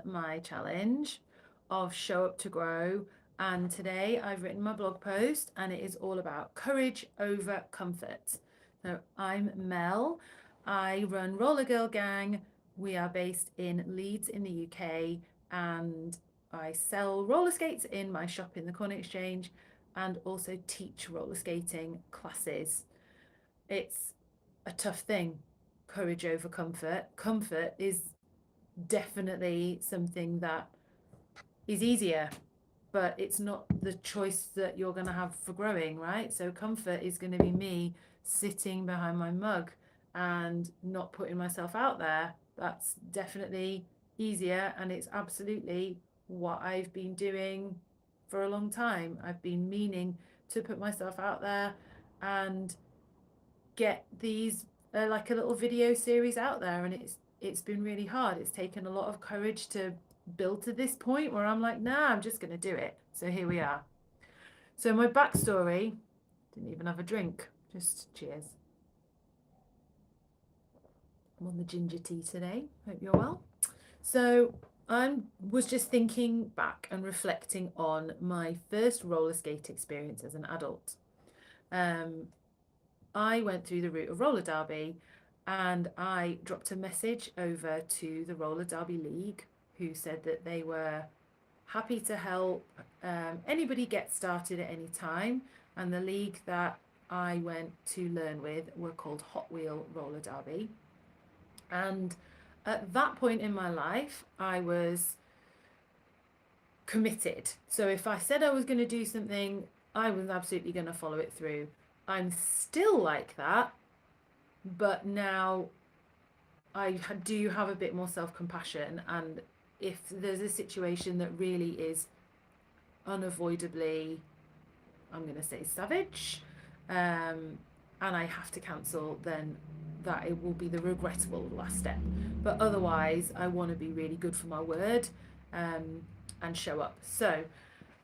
my challenge of Show Up to Grow. And today I've written my blog post and it is all about courage over comfort. So I'm Mel. I run Roller Girl Gang. We are based in Leeds in the UK and I sell roller skates in my shop in the Corn Exchange and also teach roller skating classes. It's a tough thing, courage over comfort. Comfort is definitely something that is easier, but it's not the choice that you're going to have for growing, right? So comfort is going to be me sitting behind my mug and not putting myself out there. That's definitely easier, and it's absolutely what I've been doing for a long time. I've been meaning to put myself out there and get these like a little video series out there, and it's been really hard. It's taken a lot of courage to build to this point where I'm like, nah, I'm just going to do it. So here we are. So my backstory, didn't even have a drink, just cheers. I'm on the ginger tea today. Hope you're well. So I was just thinking back and reflecting on my first roller skate experience as an adult. I went through the route of roller derby and I dropped a message over to the Roller Derby League, who said that they were happy to help anybody get started at any time. And the league that I went to learn with were called Hot Wheel Roller Derby. And at that point in my life, I was committed. So if I said I was going to do something, I was absolutely going to follow it through. I'm still like that, but now I do have a bit more self-compassion, and if there's a situation that really is unavoidably, I'm going to say savage, and I have to cancel, then that it will be the regrettable last step. But otherwise, I want to be really good for my word, and show up. So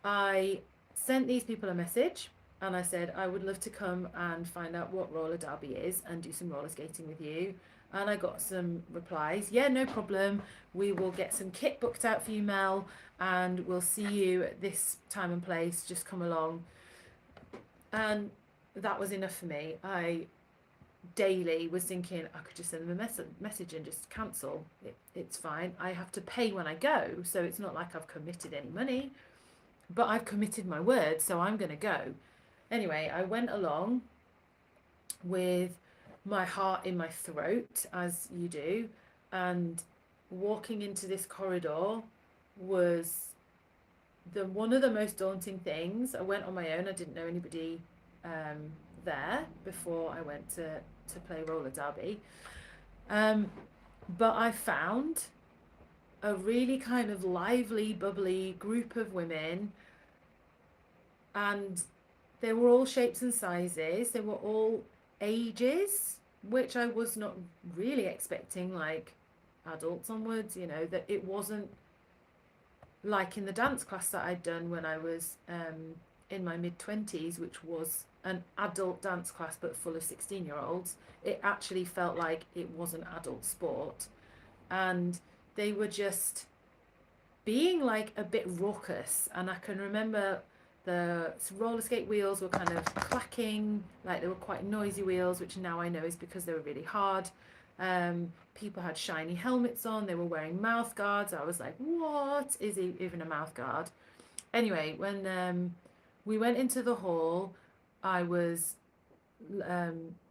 I sent these people a message and I said, I would love to come and find out what roller derby is and do some roller skating with you. And I got some replies. Yeah, no problem. We will get some kit booked out for you, Mel, and we'll see you at this time and place. Just come along. And that was enough for me. I daily was thinking I could just send them a message and just cancel. It's fine. I have to pay when I go, so it's not like I've committed any money, but I've committed my word, so I'm going to go. Anyway, I went along with my heart in my throat, as you do, and walking into this corridor was one of the most daunting things. I went on my own. I didn't know anybody there before I went to play roller derby. But I found a really kind of lively, bubbly group of women, and they were all shapes and sizes. They were all ages, which I was not really expecting, like adults onwards, that it wasn't like in the dance class that I'd done when I was in my mid-20s, which was an adult dance class but full of 16-year-olds. It actually felt like it was an adult sport. And they were just being like a bit raucous. And I can remember the roller skate wheels were kind of clacking, like they were quite noisy wheels, which now I know is because they were really hard. People had shiny helmets on. They were wearing mouth guards. I was like, what is even a mouth guard? Anyway, when we went into the hall, I was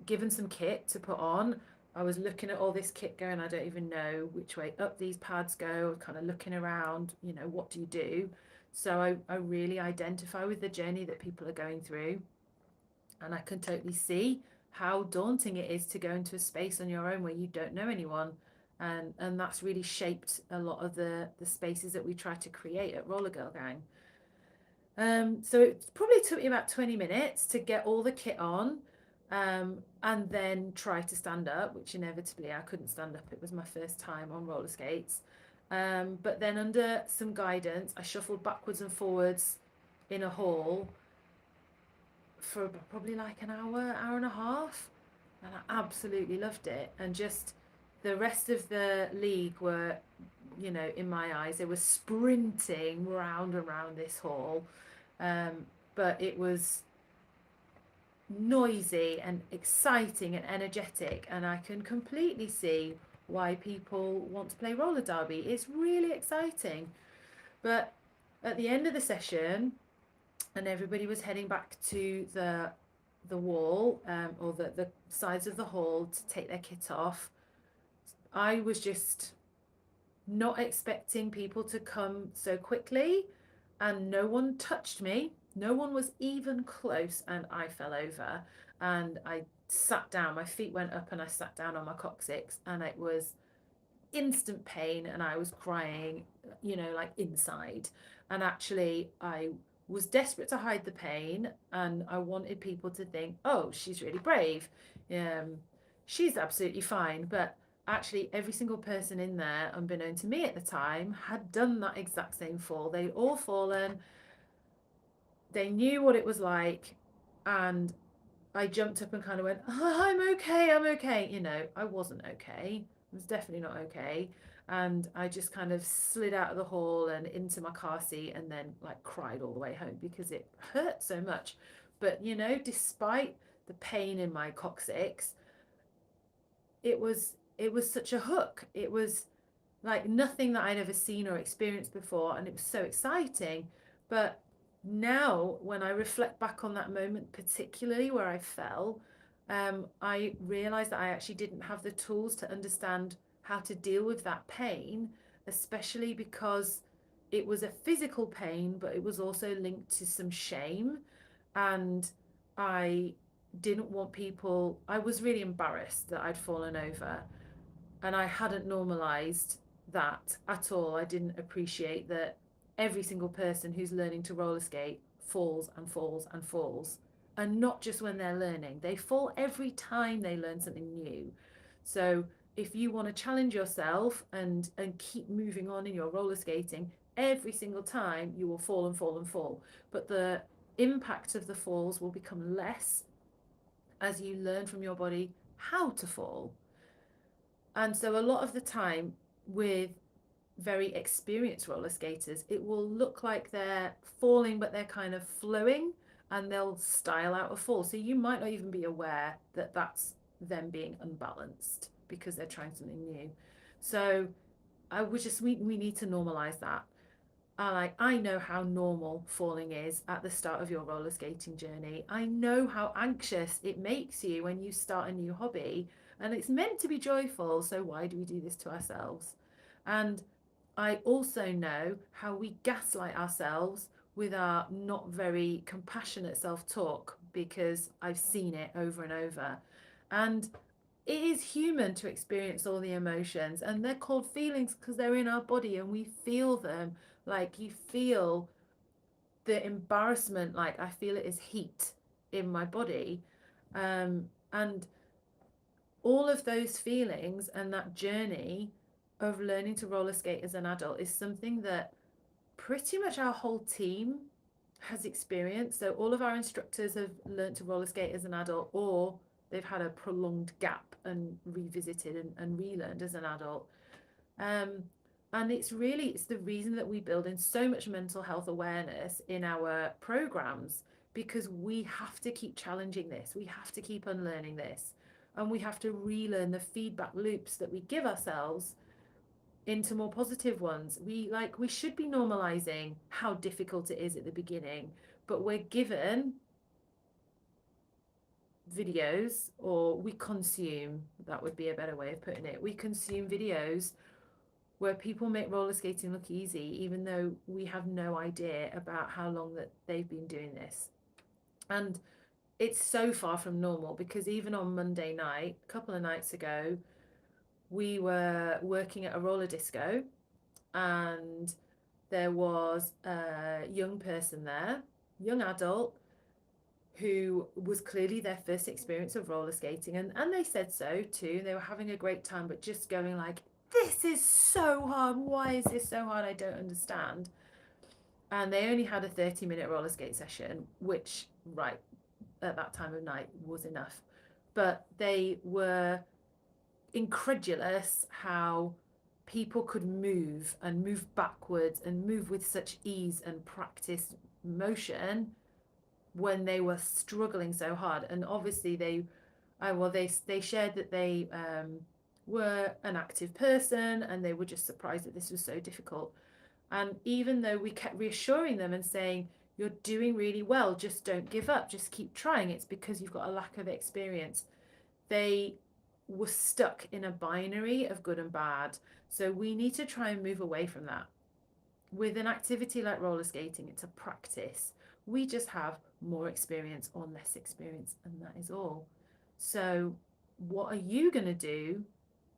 given some kit to put on. I was looking at all this kit going, I don't even know which way up these pads go, kind of looking around, what do you do? So I really identify with the journey that people are going through. And I can totally see how daunting it is to go into a space on your own where you don't know anyone. And that's really shaped a lot of the spaces that we try to create at Roller Girl Gang. So it probably took me about 20 minutes to get all the kit on, and then try to stand up, which inevitably I couldn't stand up. It was my first time on roller skates. But then under some guidance, I shuffled backwards and forwards in a hall for probably like an hour and a half, and I absolutely loved it. And just the rest of the league were, you know, in my eyes, they were sprinting round and round this hall. But it was noisy and exciting and energetic, and I can completely see why people want to play roller derby. It's really exciting. But at the end of the session, and everybody was heading back to the wall, or the sides of the hall to take their kit off, I was just not expecting people to come so quickly, and no one touched me. No one was even close, and I fell over and I sat down. My feet went up and I sat down on my coccyx, and it was instant pain, and I was crying, you know, like inside. And actually, I was desperate to hide the pain, and I wanted people to think, oh, she's really brave. She's absolutely fine. But actually, every single person in there, unbeknown to me at the time, had done that exact same fall. They'd all fallen, they knew what it was like, and I jumped up and kind of went, oh, I'm okay, I'm okay. You know, I wasn't okay. I was definitely not okay. And I just kind of slid out of the hall and into my car seat, and then like cried all the way home because it hurt so much. But, you know, despite the pain in my coccyx, it was such a hook. It was like nothing that I'd ever seen or experienced before, and it was so exciting. But now, when I reflect back on that moment, particularly where I fell, I realized that I actually didn't have the tools to understand how to deal with that pain, especially because it was a physical pain, but it was also linked to some shame. And I didn't want people, I was really embarrassed that I'd fallen over, and I hadn't normalized that at all. I didn't appreciate that every single person who's learning to roller skate falls and falls and falls, and not just when they're learning. They fall every time they learn something new. So if you want to challenge yourself and keep moving on in your roller skating, every single time you will fall and fall and fall, but the impact of the falls will become less as you learn from your body how to fall. And so a lot of the time with very experienced roller skaters, it will look like they're falling, but they're kind of flowing, and they'll style out a fall. So you might not even be aware that that's them being unbalanced because they're trying something new. So I would just, we need to normalize that. I know how normal falling is at the start of your roller skating journey. I know how anxious it makes you when you start a new hobby, and it's meant to be joyful. So why do we do this to ourselves? And I also know how we gaslight ourselves with our not very compassionate self-talk, because I've seen it over and over. And it is human to experience all the emotions, and they're called feelings because they're in our body and we feel them. Like you feel the embarrassment, like I feel it as heat in my body. And all of those feelings and that journey of learning to roller skate as an adult is something that pretty much our whole team has experienced. So all of our instructors have learned to roller skate as an adult, or they've had a prolonged gap and revisited and relearned as an adult. And it's the reason that we build in so much mental health awareness in our programs, because we have to keep challenging this. We have to keep unlearning this, and we have to relearn the feedback loops that we give ourselves into more positive ones. We should be normalizing how difficult it is at the beginning, but we're given videos, or we consume, that would be a better way of putting it. We consume videos where people make roller skating look easy, even though we have no idea about how long that they've been doing this. And it's so far from normal, because even on Monday night, a couple of nights ago, we were working at a roller disco, and there was a young person there, young adult, who was clearly their first experience of roller skating, and they said so too. They were having a great time, but just going like, this is so hard. Why is this so hard? I don't understand. And they only had a 30-minute roller skate session, which right at that time of night was enough. But they were incredulous how people could move and move backwards and move with such ease and practiced motion when they were struggling so hard. And obviously they shared that they were an active person and they were just surprised that this was so difficult. And even though we kept reassuring them and saying, you're doing really well, just don't give up, just keep trying, it's because you've got a lack of experience, they were stuck in a binary of good and bad. So we need to try and move away from that. With an activity like roller skating, it's a practice. We just have more experience or less experience, and that is all. So, what are you going to do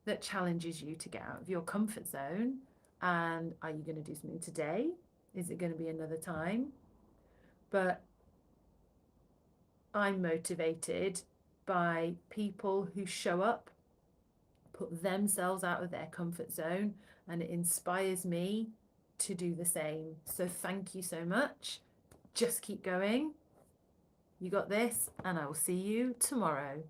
that challenges you to get out of your comfort zone? And are you going to do something today? Is it going to be another time? But I'm motivated by people who show up, put themselves out of their comfort zone, and it inspires me to do the same. So thank you so much. Just keep going. You got this, and I will see you tomorrow.